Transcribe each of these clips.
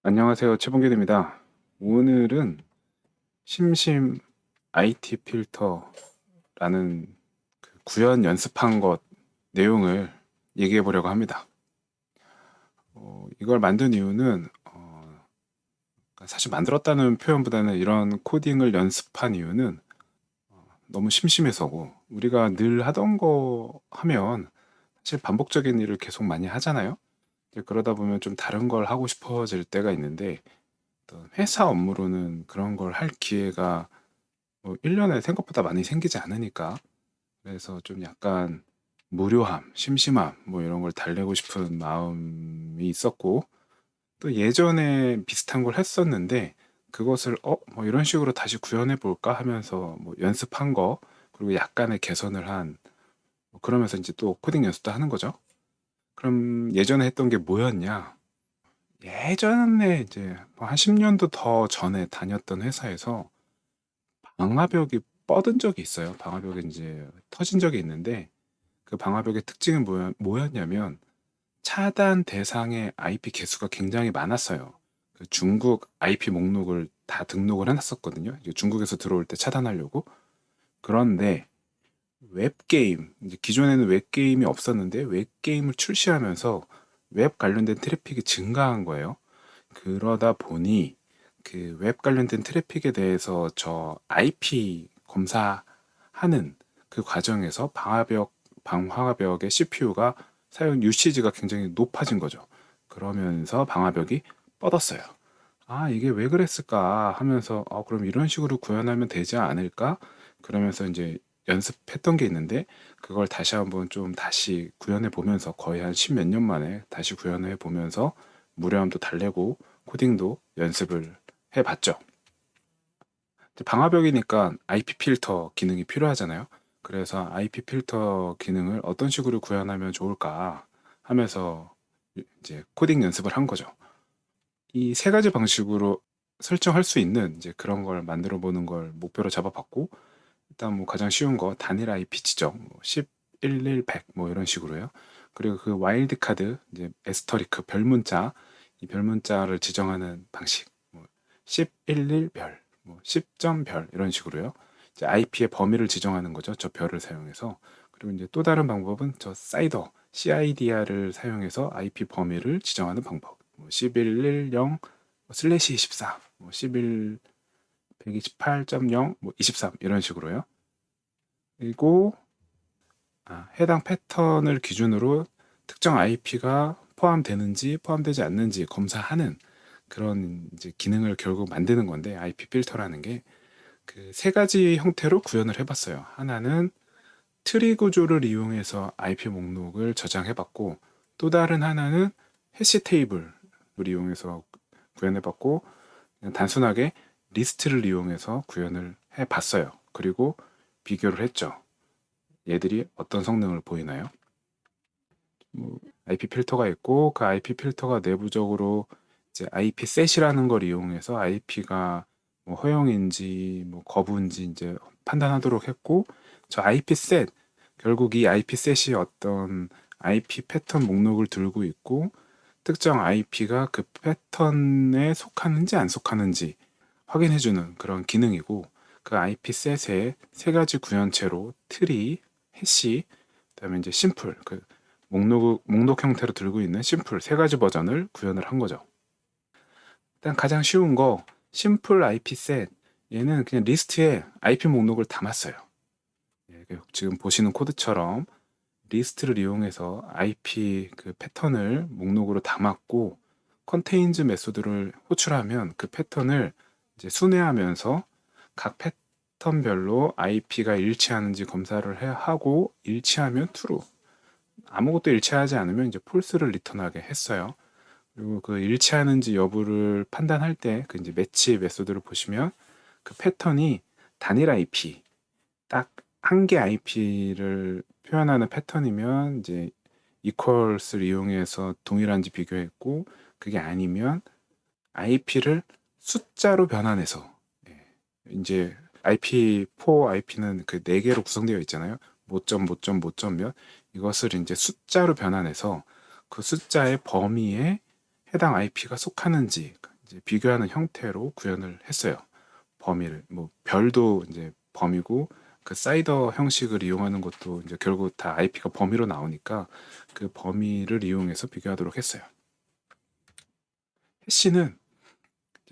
안녕하세요. 최봉균입니다. 오늘은 심심 IT 필터라는 그 구현 연습한 것 내용을 얘기해 보려고 합니다. 이걸 만든 이유는 그러니까 사실 만들었다는 표현보다는 이런 코딩을 연습한 이유는 너무 심심해서고 우리가 늘 하던 거 하면 사실 반복적인 일을 계속 많이 하잖아요. 이제 그러다 보면 좀 다른 걸 하고 싶어질 때가 있는데 어떤 회사 업무로는 그런 걸 할 기회가 1년에 생각보다 많이 생기지 않으니까 그래서 좀 약간 무료함, 심심함 뭐 이런 걸 달래고 싶은 마음이 있었고 또 예전에 비슷한 걸 했었는데 그것을 뭐 이런 식으로 다시 구현해 볼까 하면서 뭐 연습한 거 그리고 약간의 개선을 한 그러면서 이제 또 코딩 연습도 하는 거죠. 그럼 예전에 했던 게 뭐였냐? 예전에 이제 뭐한 10년도 더 전에 다녔던 회사에서 방화벽이 뻗은 적이 있어요. 방화벽이 이제 터진 적이 있는데 그 방화벽의 특징은 뭐였냐면 차단 대상의 IP 개수가 굉장히 많았어요. 그 중국 IP 목록을 다 등록을 해놨었거든요. 이제 중국에서 들어올 때 차단하려고. 그런데 웹게임, 이제 기존에는 웹게임이 없었는데 웹게임을 출시하면서 웹 관련된 트래픽이 증가한 거예요. 그러다 보니 그 웹 관련된 트래픽에 대해서 저 IP 검사하는 그 과정에서 방화벽의 CPU가 사용 유시지가 굉장히 높아진 거죠. 그러면서 방화벽이 뻗었어요. 아, 이게 왜 그랬을까 하면서 그럼 이런 식으로 구현하면 되지 않을까? 그러면서 이제 연습했던 게 있는데 그걸 다시 한번 좀 다시 구현해 보면서 거의 한 십몇 년 만에 다시 구현해 보면서 무료함도 달래고 코딩도 연습을 해봤죠. 방화벽이니까 IP 필터 기능이 필요하잖아요. 그래서 IP 필터 기능을 어떤 식으로 구현하면 좋을까 하면서 이제 코딩 연습을 한 거죠. 이 세 가지 방식으로 설정할 수 있는 이제 그런 걸 만들어 보는 걸 목표로 잡아봤고, 일단 뭐 가장 쉬운 거 단일 IP 지정, 뭐 10, 1, 1, 100, 뭐 이런 식으로요. 그리고 그 와일드 카드, 이제 에스터리크 별문자, 이 별문자를 지정하는 방식, 뭐 10, 1, 1 별, 뭐 10점 별 이런 식으로요. 이제 IP의 범위를 지정하는 거죠. 저 별을 사용해서. 그리고 이제 또 다른 방법은 저 사이더, CIDR을 사용해서 IP 범위를 지정하는 방법. 뭐 1110 슬래시 24, 뭐 11 128.0, 뭐 23 이런 식으로요. 그리고 해당 패턴을 기준으로 특정 IP가 포함되는지 포함되지 않는지 검사하는 그런 이제 기능을 결국 만드는 건데 IP 필터라는 게 그 세 가지 형태로 구현을 해봤어요. 하나는 트리 구조를 이용해서 IP 목록을 저장해봤고 또 다른 하나는 해시 테이블을 이용해서 구현해봤고 그냥 단순하게 리스트를 이용해서 구현을 해봤어요. 그리고 비교를 했죠. 얘들이 어떤 성능을 보이나요? 뭐 IP 필터가 있고 그 IP 필터가 내부적으로 이제 IP 셋이라는 걸 이용해서 IP가 뭐 허용인지 뭐 거부인지 이제 판단하도록 했고 저 IP 셋 결국 이 IP 셋이 어떤 IP 패턴 목록을 들고 있고 특정 IP가 그 패턴에 속하는지 안 속하는지 확인해주는 그런 기능이고 그 IP 셋의 세 가지 구현체로 트리, 해시, 그다음에 이제 심플 그 목록 형태로 들고 있는 심플 세 가지 버전을 구현을 한 거죠. 일단 가장 쉬운 거 심플 IP 셋 얘는 그냥 리스트에 IP 목록을 담았어요. 예, 지금 보시는 코드처럼 리스트를 이용해서 IP 그 패턴을 목록으로 담았고 컨테인즈 메소드를 호출하면 그 패턴을 이제 순회하면서 각 패턴별로 IP가 일치하는지 검사를 하고 일치하면 true 아무것도 일치하지 않으면 이제 폴스를 리턴하게 했어요. 그리고 그 일치하는지 여부를 판단할 때 그 이제 매치 메소드를 보시면 그 패턴이 단일 IP 딱 한 개 IP를 표현하는 패턴이면 이제 equals를 이용해서 동일한지 비교했고 그게 아니면 IP를 숫자로 변환해서 예, 이제 IP4 IP는 그 네 개로 구성되어 있잖아요. 모점 모점 모점 몇 이것을 이제 숫자로 변환해서 그 숫자의 범위에 해당 IP가 속하는지 이제 비교하는 형태로 구현을 했어요. 범위를 뭐 별도 이제 범위고 그 사이더 형식을 이용하는 것도 이제 결국 다 IP가 범위로 나오니까 그 범위를 이용해서 비교하도록 했어요. 해시는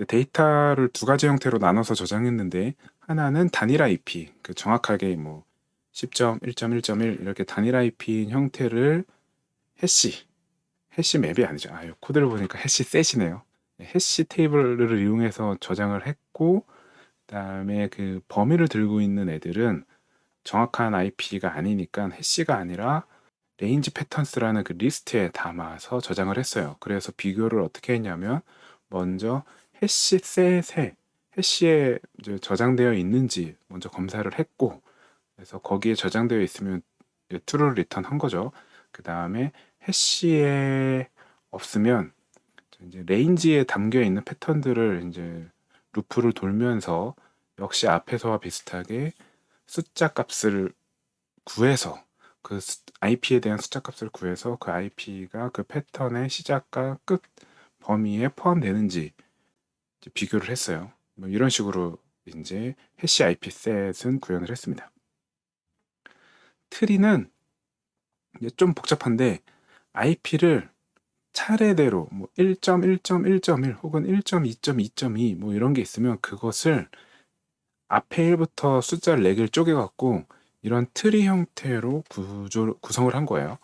데이터를 두 가지 형태로 나눠서 저장했는데 하나는 단일 IP, 그 정확하게 뭐 10점, 1.1.1 이렇게 단일 IP인 형태를 해시 맵이 아니죠. 코드를 보니까 해시 셋이네요. 해시 테이블을 이용해서 저장을 했고, 그다음에 그 범위를 들고 있는 애들은 정확한 IP가 아니니까 해시가 아니라 레인지 패턴스라는 그 리스트에 담아서 저장을 했어요. 그래서 비교를 어떻게 했냐면 먼저 해시 셋에 해시에 이제 저장되어 있는지 먼저 검사를 했고, 그래서 거기에 저장되어 있으면 true를 리턴한 거죠. 그 다음에 해시에 없으면 이제 레인지에 담겨 있는 패턴들을 이제 루프를 돌면서 역시 앞에서와 비슷하게 숫자 값을 구해서 그 IP에 대한 숫자 값을 구해서 그 IP가 그 패턴의 시작과 끝 범위에 포함되는지 비교를 했어요. 뭐 이런 식으로 이제 해시 IP 셋은 구현을 했습니다. 트리는 이제 좀 복잡한데 IP를 차례대로 뭐 1.1.1.1 혹은 1.2.2.2 뭐 이런 게 있으면 그것을 앞에 1부터 숫자를 4개를 쪼개갖고 이런 트리 형태로 구성을 한 거예요.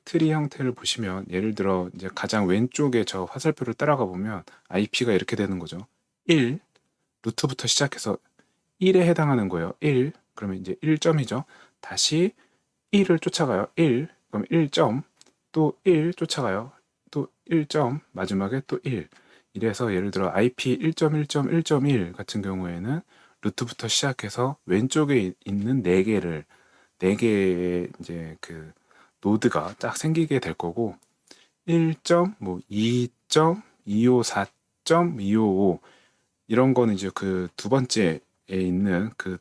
트리 형태를 보시면 예를 들어 이제 가장 왼쪽에 저 화살표를 따라가 보면 IP가 이렇게 되는 거죠. 1 루트부터 시작해서 1에 해당하는 거예요. 1 그러면 이제 1점이죠. 다시 1을 쫓아가요. 1 그럼 1점 또 1 쫓아가요. 또 1점 마지막에 또 1 이래서 예를 들어 IP 1.1.1.1 같은 경우에는 루트부터 시작해서 왼쪽에 있는 4개의 이제 그 노드가 딱 생기게 될 거고 1점, 뭐 2점, 254점, 255 이런 거는 이제 그 두 번째에 있는 그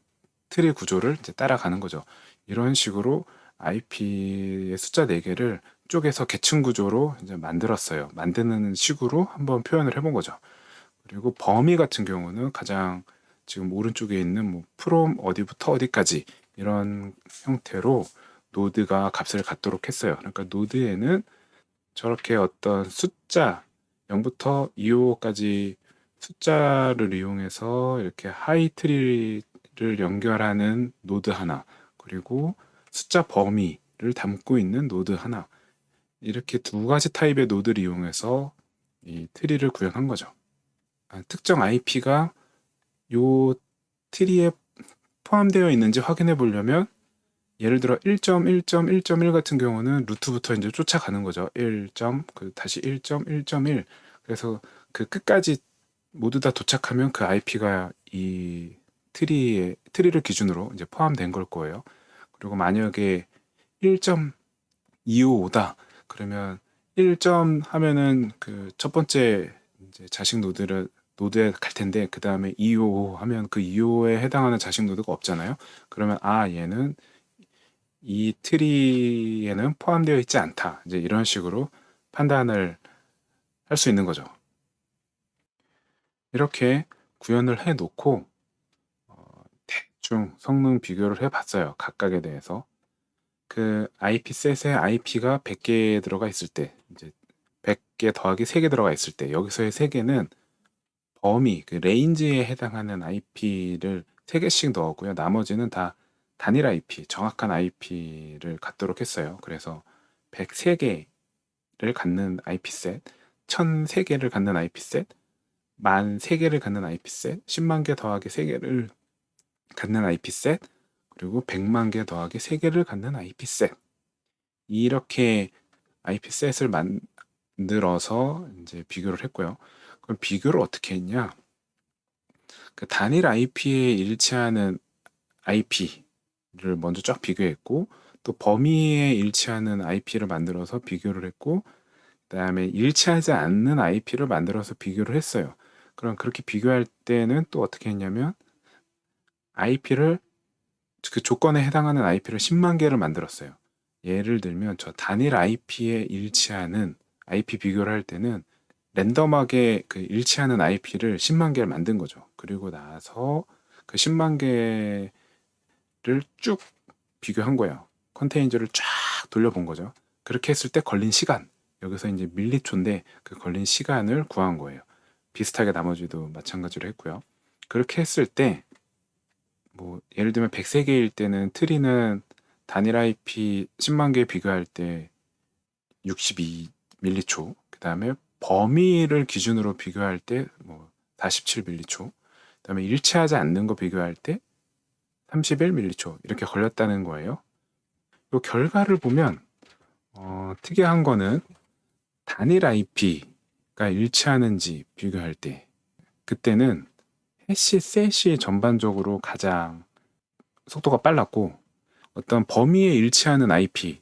트리 구조를 이제 따라가는 거죠. 이런 식으로 IP의 숫자 4개를 쪼개서 계층 구조로 이제 만들었어요. 만드는 식으로 한번 표현을 해본 거죠. 그리고 범위 같은 경우는 가장 지금 오른쪽에 있는 뭐 from 어디부터 어디까지 이런 형태로 노드가 값을 갖도록 했어요. 그러니까 노드에는 저렇게 어떤 숫자 0부터 255까지 숫자를 이용해서 이렇게 하이 트리를 연결하는 노드 하나, 그리고 숫자 범위를 담고 있는 노드 하나, 이렇게 두 가지 타입의 노드를 이용해서 이 트리를 구현한 거죠. 특정 IP가 요 트리에 포함되어 있는지 확인해 보려면 예를 들어 1.1.1.1 같은 경우는 루트부터 이제 쫓아가는 거죠. 1. 다시 1.1.1. 그래서 그 끝까지 모두 다 도착하면 그 IP가 이 트리를 기준으로 이제 포함된 걸 거예요. 그리고 만약에 1.255다. 그러면 1점 하면은 그 첫 번째 이제 자식 노드에 갈 텐데 그 다음에 255 하면 그 255에 해당하는 자식 노드가 없잖아요. 그러면 얘는 이 트리에는 포함되어 있지 않다. 이제 이런 식으로 판단을 할 수 있는 거죠. 이렇게 구현을 해 놓고 대충 성능 비교를 해 봤어요. 각각에 대해서. 그 IP 셋에 IP가 100개 들어가 있을 때, 이제 100개 더하기 3개 들어가 있을 때, 여기서의 3개는 범위, 그 레인지에 해당하는 IP를 3개씩 넣었고요. 나머지는 다 단일 IP, 정확한 IP를 갖도록 했어요. 그래서 103개를 갖는 IP 셋, 1003개를 갖는 IP 셋, 10,003개를 갖는 IP 셋, 10만 개 더하기 3개를 갖는 IP 셋, 그리고 100만 개 더하기 3개를 갖는 IP 셋. 이렇게 IP 셋을 만들어서 이제 비교를 했고요. 그럼 비교를 어떻게 했냐? 그 단일 IP에 일치하는 IP를 먼저 쫙 비교했고, 또 범위에 일치하는 IP를 만들어서 비교를 했고, 그다음에 일치하지 않는 IP를 만들어서 비교를 했어요. 그럼 그렇게 비교할 때는 또 어떻게 했냐면 IP를 그 조건에 해당하는 IP를 10만 개를 만들었어요. 예를 들면 저 단일 IP에 일치하는 IP 비교를 할 때는 랜덤하게 그 일치하는 IP를 10만 개를 만든 거죠. 그리고 나서 그 10만 개를 쭉 비교한 거예요. 컨테이너를 쫙 돌려본 거죠. 그렇게 했을 때 걸린 시간, 여기서 이제 밀리초인데 그 걸린 시간을 구한 거예요. 비슷하게 나머지도 마찬가지로 했고요. 그렇게 했을 때 뭐 예를 들면 103개일 때는 트리는 단일 IP 10만 개 비교할 때 62밀리초, 그 다음에 범위를 기준으로 비교할 때 뭐 47밀리초, 그 다음에 일치하지 않는 거 비교할 때 31밀리초 이렇게 걸렸다는 거예요. 이 결과를 보면 특이한 거는 단일 IP가 일치하는지 비교할 때 그때는 해시셋이 전반적으로 가장 속도가 빨랐고 어떤 범위에 일치하는 IP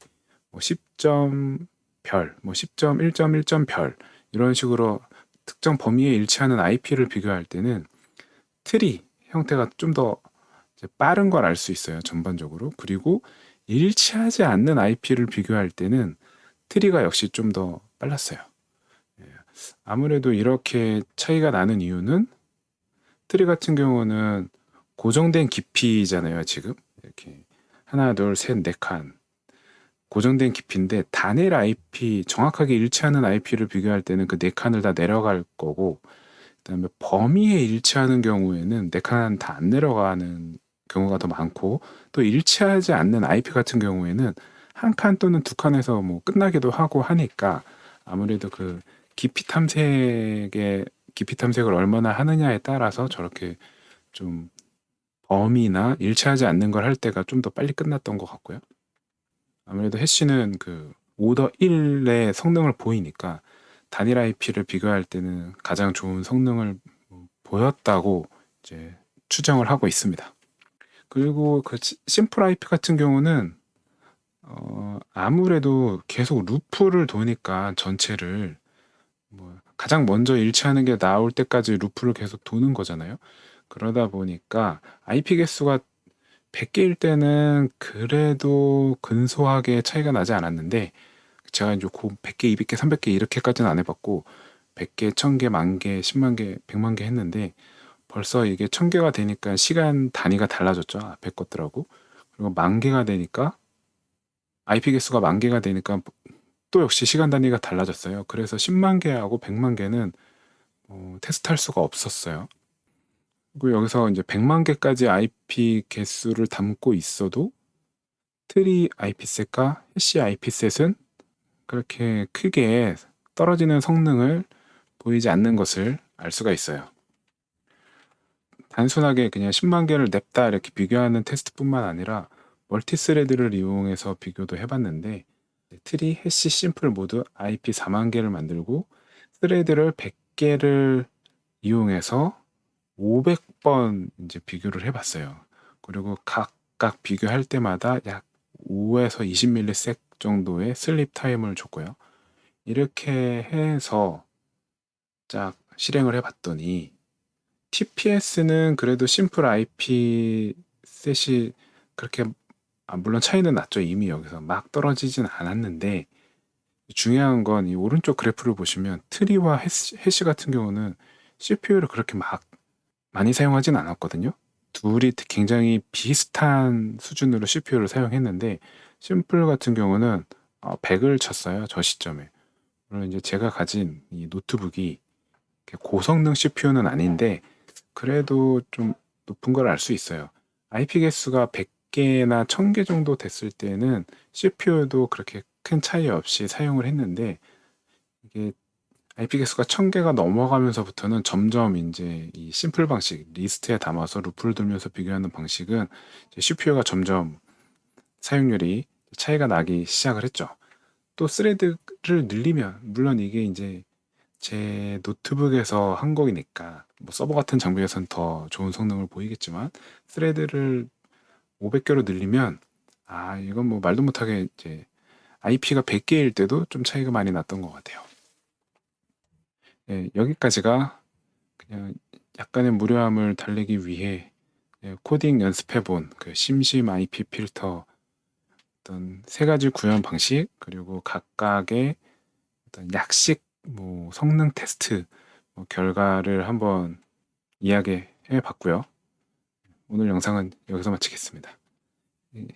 뭐 10점 별, 뭐 10점, 1점, 1점 별 이런 식으로 특정 범위에 일치하는 IP를 비교할 때는 트리 형태가 좀 더 빠른 걸 알 수 있어요. 전반적으로. 그리고 일치하지 않는 IP를 비교할 때는 트리가 역시 좀 더 빨랐어요. 예. 아무래도 이렇게 차이가 나는 이유는 트리 같은 경우는 고정된 깊이잖아요. 지금 이렇게 하나, 둘, 셋, 네 칸 고정된 깊이인데 단일 IP 정확하게 일치하는 IP를 비교할 때는 그 네 칸을 다 내려갈 거고 그다음에 범위에 일치하는 경우에는 네 칸 다 안 내려가는 경우가 더 많고 또 일치하지 않는 IP 같은 경우에는 한 칸 또는 두 칸에서 뭐 끝나기도 하고 하니까 아무래도 그 깊이 탐색을 얼마나 하느냐에 따라서 저렇게 좀 범위나 일치하지 않는 걸 할 때가 좀 더 빨리 끝났던 것 같고요. 아무래도 해시는 그 오더 1의 성능을 보이니까 단일 IP를 비교할 때는 가장 좋은 성능을 보였다고 이제 추정을 하고 있습니다. 그리고 그 심플 IP 같은 경우는 아무래도 계속 루프를 도니까 전체를 뭐 가장 먼저 일치하는 게 나올 때까지 루프를 계속 도는 거잖아요. 그러다 보니까 IP 개수가 100개일 때는 그래도 근소하게 차이가 나지 않았는데 제가 이제 100개, 200개, 300개 이렇게까지는 안 해봤고 100개, 1000개, 만개, 10만 개, 100만 개 했는데 벌써 이게 1000개가 되니까 시간 단위가 달라졌죠. 앞에 것들하고. 그리고 만 개가 되니까 IP 개수가 만 개가 되니까 또 역시 시간 단위가 달라졌어요. 그래서 10만 개하고 100만 개는 테스트할 수가 없었어요. 그리고 여기서 이제 100만 개까지 IP 개수를 담고 있어도 트리 IP셋과 해시 IP셋은 그렇게 크게 떨어지는 성능을 보이지 않는 것을 알 수가 있어요. 단순하게 그냥 10만 개를 냅다 이렇게 비교하는 테스트뿐만 아니라 멀티스레드를 이용해서 비교도 해봤는데 트리, 해시, 심플 모두 IP 4만 개를 만들고 스레드를 100개를 이용해서 500번 이제 비교를 해봤어요. 그리고 각각 비교할 때마다 약 5에서 20ms 정도의 슬립 타임을 줬고요. 이렇게 해서 짝 실행을 해봤더니 TPS는 그래도 심플 IP 셋이 그렇게 물론 차이는 났죠. 이미 여기서 막 떨어지진 않았는데 중요한 건 이 오른쪽 그래프를 보시면 트리와 해시 같은 경우는 CPU를 그렇게 막 많이 사용하진 않았거든요. 둘이 굉장히 비슷한 수준으로 CPU를 사용했는데 심플 같은 경우는 100을 쳤어요. 저 시점에. 물론 이제 제가 가진 이 노트북이 고성능 CPU는 아닌데 그래도 좀 높은 걸 알 수 있어요. IP 개수가 100개나 1000개 정도 됐을 때는 CPU도 그렇게 큰 차이 없이 사용을 했는데 이게 IP 개수가 1000개가 넘어가면서부터는 점점 이제 이 심플 방식, 리스트에 담아서 루프를 돌면서 비교하는 방식은 CPU가 점점 사용률이 차이가 나기 시작을 했죠. 또 스레드를 늘리면 물론 이게 이제 제 노트북에서 한 거니까 뭐 서버 같은 장비에선 더 좋은 성능을 보이겠지만 스레드를 500개로 늘리면 이건 뭐 말도 못하게 이제 IP가 100개일 때도 좀 차이가 많이 났던 것 같아요. 예, 여기까지가 그냥 약간의 무료함을 달래기 위해 코딩 연습해본 그 심심 IP 필터 어떤 세 가지 구현 방식 그리고 각각의 어떤 약식 뭐 성능 테스트 결과를 한번 이야기해 봤고요. 오늘 영상은 여기서 마치겠습니다. 예.